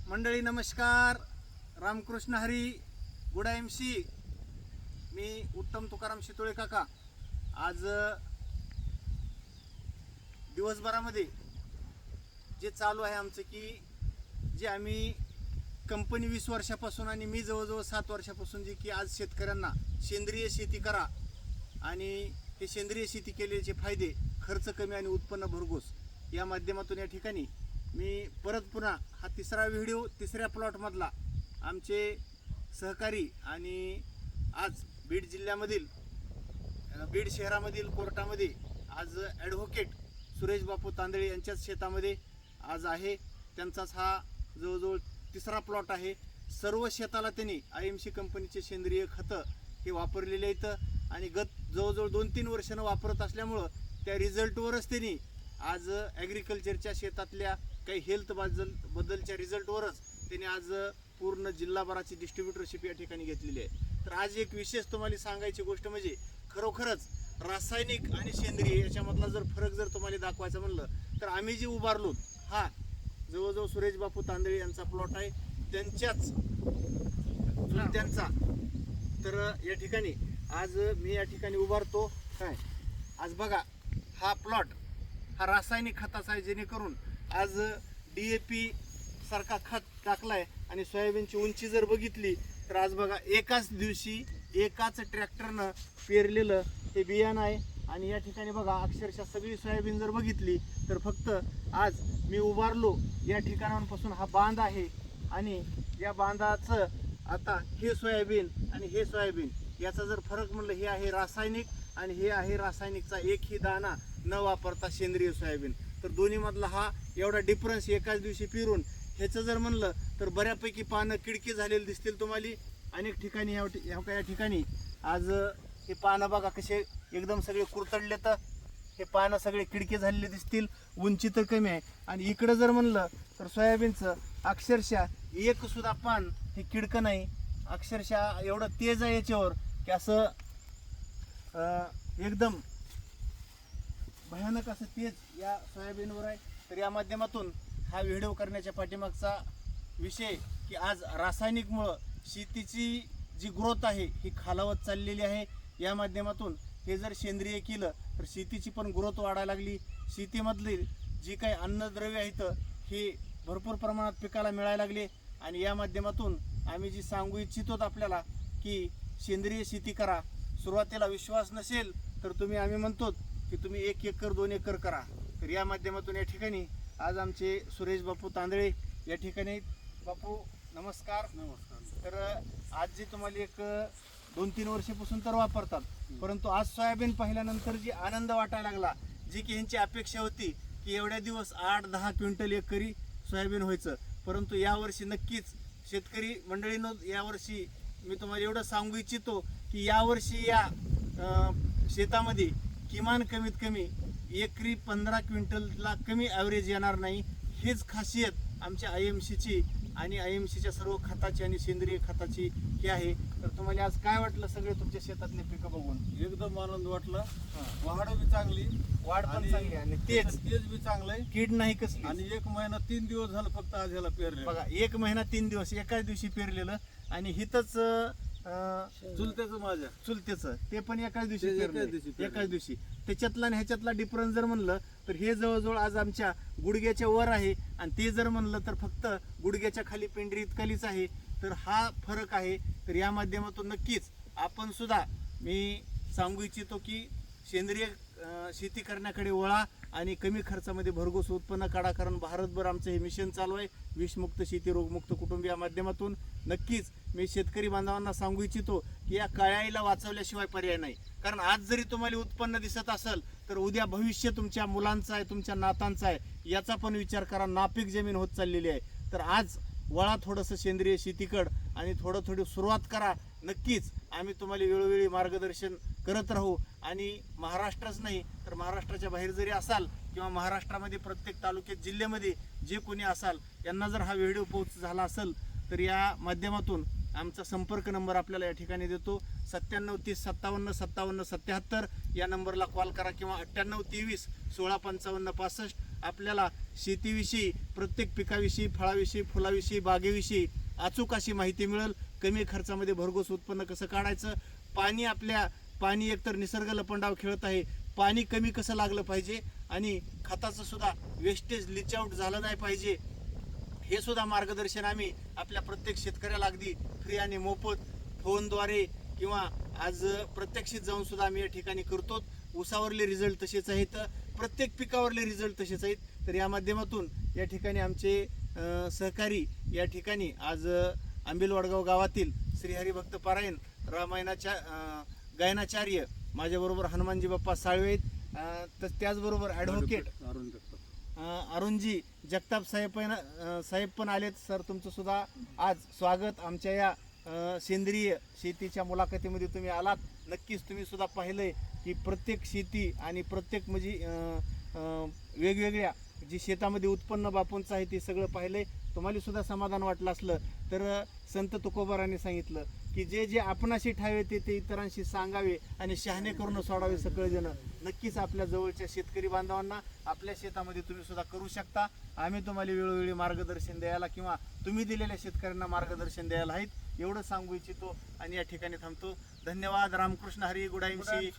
मंडळी नमस्कार. रामकृष्ण हरी. गुडा MC. मी उत्तम तुकाराम शितोळे काका. आज दिवसभरामध्ये जे चालू आहे आमचं की जे आम्ही कंपनी 20 वर्षापासून आणि मी जवळजवळ 7 वर्षापासून जी की आज शेतकऱ्यांना सेंद्रिय शेती करा आणि हे सेंद्रिय शेती केल्याचे फायदे, खर्च कमी आणि उत्पन्न भरघोस या माध्यमातून या ठिकाणी मी परत पुन्हा हा तिसरा व्हिडिओ तिसऱ्या प्लॉटमधला आमचे सहकारी आणि आज बीड जिल्ह्यामधील बीड शहरामधील कोर्टामध्ये आज ॲडव्होकेट सुरेश बापू तांदळे यांच्याच शेतामध्ये आज आहे. त्यांचाच हा जवळजवळ तिसरा प्लॉट आहे. सर्व शेताला त्यांनी IMC कंपनीचे सेंद्रिय खतं हे वापरलेले आहेत आणि जवळजवळ 2-3 वर्षानं वापरत असल्यामुळं त्या रिझल्टवरच त्यांनी आज ॲग्रिकल्चरच्या शेतातल्या काही हेल्थ बद्दलच्या रिझल्टवरच त्यांनी आज पूर्ण जिल्हाभराची डिस्ट्रीब्युटरशिप या ठिकाणी घेतलेली आहे. तर आज एक विशेष तुम्हाला सांगायची गोष्ट म्हणजे खरोखरच रासायनिक आणि सेंद्रिय याच्यामधला जर फरक जर तुम्हाला दाखवायचा म्हणलं तर आम्ही जे उभारलो हा जवळजवळ सुरेश बापू तांदळे यांचा प्लॉट आहे, त्यांच्याच त्यांचा. तर या ठिकाणी आज मी या ठिकाणी उभारतो काय आज बघा हा प्लॉट हा रासायनिक खताचा आहे, जेणेकरून आज DAP सारखा खत टाकलाय आणि सोयाबीनची उंची जर बघितली तर आज बघा एकाच दिवशी एकाच ट्रॅक्टरनं पेरलेलं हे बियाणं आहे. आणि या ठिकाणी बघा अक्षरशः सगळी सोयाबीन जर बघितली तर फक्त आज मी उभारलो या ठिकाणांपासून हा बांध आहे आणि या बांधाचं आता हे सोयाबीन आणि हे सोयाबीन याचा जर फरक म्हणलं हे आहे रासायनिक आणि हे आहे रासायनिकचा एकही दाणा न वापरता सेंद्रिय सोयाबीन. तर दोन्हीमधला हा एवढा डिफरन्स एकाच दिवशी पिरून ह्याचं जर म्हणलं तर बऱ्यापैकी पानं किडकी झालेली दिसतील तुम्हाला अनेक ठिकाणी. ह्या ठिकाणी आज हे पानं बघा कसे एकदम सगळे कुरतडले, तर हे पानं सगळे किडके झालेले दिसतील. उंची तर कमी आहे आणि इकडं जर म्हणलं तर सोयाबीनचं अक्षरशः एक सुद्धा पान हे किडकं नाही. अक्षरशः एवढं तेज आहे याच्यावर की असं एकदम भयानक असं तेज या सोयाबीनवर आहे. तर या माध्यमातून हा व्हिडिओ करण्याच्या पाठीमागचा विषय की आज रासायनिकमुळं शेतीची जी ग्रोथ आहे ही खालावत चाललेली आहे. या माध्यमातून हे जर सेंद्रिय केलं तर शेतीची पण ग्रोथ वाढायला लागली. शेतीमधली जी काही अन्नद्रव्य आहेत हे भरपूर प्रमाणात पिकाला मिळायला लागले. आणि या माध्यमातून आम्ही जी सांगू इच्छितो आपल्याला की सेंद्रिय शेती करा. सुरुवातीला विश्वास नसेल तर आम्ही म्हणतो की तुम्ही 1 एकर 2 एकर करा. तर या माध्यमातून या ठिकाणी आज आमचे सुरेश बापू तांदळे या ठिकाणी. बापू नमस्कार. नमस्कार. तर आज जे तुम्हाला एक 2-3 वर्षापासून तर वापरतात, परंतु आज सोयाबीन पाहिल्यानंतर जी आनंद वाटायला लागला, जी की ह्यांची अपेक्षा होती की एवढ्या दिवस 8-10 क्विंटल एकरी सोयाबीन व्हायचं, परंतु यावर्षी नक्कीच शेतकरी मंडळींनो यावर्षी मी तुम्हाला एवढं सांगू इच्छितो की यावर्षी या शेतामध्ये किमान कमीत कमी एकरी 15 क्विंटलला कमी ॲव्हरेज येणार नाही. हेच खासियत आमच्या IMCची आणि IMCच्या सर्व खताची आणि सेंद्रिय खताची ही आहे. तर तुम्हाला आज काय वाटलं सगळे तुमच्या शेतातले पिकं बघून? एकदम आनंद वाटला. वाढ बी चांगली, वाढ पण चांगली आणि तेज बी चांगलंय, कीड नाही कसली. आणि 1 महिना 3 दिवस झालं फक्त आज ह्याला पेरले बघा 1 महिना 3 दिवस एकाच दिवशी पेरलेलं आणि हिथंच चुलत्याचं माझ्या चुलतेचं ते पण एकाच दिवशी ते पेरलं. एकाच दिवशी त्याच्यातला आणि ह्याच्यातला डिफरन्स जर म्हणलं तर हे जवळजवळ आज आमच्या गुडघ्याच्या वर आहे आणि ते जर म्हणलं तर फक्त गुडघ्याच्या खाली पेंढरी इतकालीच आहे. तर हा फरक आहे. तर या माध्यमातून नक्कीच आपण सुद्धा मी सांगू इच्छितो की सेंद्रिय शेती करण्याकडे वळा आणि कमी खर्चामध्ये भरघोस उत्पन्न काढा. कारण भारतभर आमचं हे मिशन चालू आहे विषमुक्त शेती रोगमुक्त कुटुंब या माध्यमातून. नक्कीच मी शेतकरी बांधवांना सांगू इच्छितो की या काळ्याईला वाचवल्याशिवाय पर्याय नाही. कारण आज जरी तुम्हाला उत्पन्न दिसत असेल तर उद्या भविष्य तुमच्या मुलांचं आहे, तुमच्या नातांचं आहे, याचा पण विचार करा. नापीक जमीन होत चाललेली आहे. तर आज वळा थोडंसं सेंद्रिय शेतीकड आणि थोडी सुरुवात करा. नक्कीच आम्ही तुम्हाला वेळोवेळी मार्गदर्शन करत राहू. आणि महाराष्ट्रच नाही तर महाराष्ट्राच्या बाहेर जरी असाल किंवा महाराष्ट्रामध्ये प्रत्येक तालुक्यात जिल्ह्यामध्ये जे कोणी असाल यांना जर हा व्हिडिओ पोहोच झाला असेल तर या माध्यमातून आमचा संपर्क नंबर आपल्याला या ठिकाणी देतो. 97 30 57 57 77 या नंबरला कॉल करा किंवा 98 23 16 55 65 आपल्याला शेतीविषयी, प्रत्येक पिकाविषयी, फळाविषयी, फुलाविषयी, बागेविषयी अचूक अशी माहिती मिळेल. कमी खर्चामध्ये भरघोस उत्पन्न कसं काढायचं, पाणी एकतर निसर्ग लपंडाव खेळत आहे, पाणी कमी कसं लागलं पाहिजे आणि खताचं सुद्धा वेस्टेज लिच आउट झालं नाही पाहिजे, हे सुद्धा मार्गदर्शन आम्ही आपल्या प्रत्येक शेतकऱ्याला अगदी फ्री आणि मोफत फोनद्वारे किंवा आज प्रत्यक्षित जाऊन सुद्धा आम्ही या ठिकाणी करतो. ऊसावरले रिझल्ट तसेच आहेत, प्रत्येक पिकावरले रिझल्ट तसेच आहेत. तर या माध्यमातून या ठिकाणी आमचे सहकारी या ठिकाणी आज आंबिलवडगाव गावातील श्री हरिभक्त पारायण रामायणाच्या गायनाचार्य माझ्याबरोबर हनुमानजी बाप्पा साळवे आहेत. तर त्याचबरोबर ॲडव्होकेट अरुणजी जगताप साहेब पण आलेत. सर तुमचं सुद्धा आज स्वागत आमच्या या सेंद्रिय शेतीच्या मुलाखतीमध्ये तुम्ही आलात. नक्कीच तुम्ही सुद्धा पाहिलंय की प्रत्येक शेती आणि प्रत्येक म्हणजे वेगवेगळ्या जी शेतामध्ये उत्पन्न बापूंचं आहे ते सगळं पाहिलंय. तुम्हाला सुद्धा समाधान वाटलं असलं तर संत तुकोबारांनी सांगितलं की जे जे आपणाशी ठावे ते इतरांशी सांगावे आणि शहाणे करून सोडावे सगळेजण. नक्कीच आपल्या जवळच्या शेतकरी बांधवांना आपल्या शेतामध्ये तुम्ही सुद्धा करू शकता. आम्ही तुम्हाला वेळोवेळी मार्गदर्शन द्यायला किंवा तुम्ही दिलेल्या शेतकऱ्यांना मार्गदर्शन द्यायला आहेत एवढं सांगू इच्छितो आणि या ठिकाणी थांबतो. धन्यवाद. रामकृष्ण हरी. गुडाईमशी.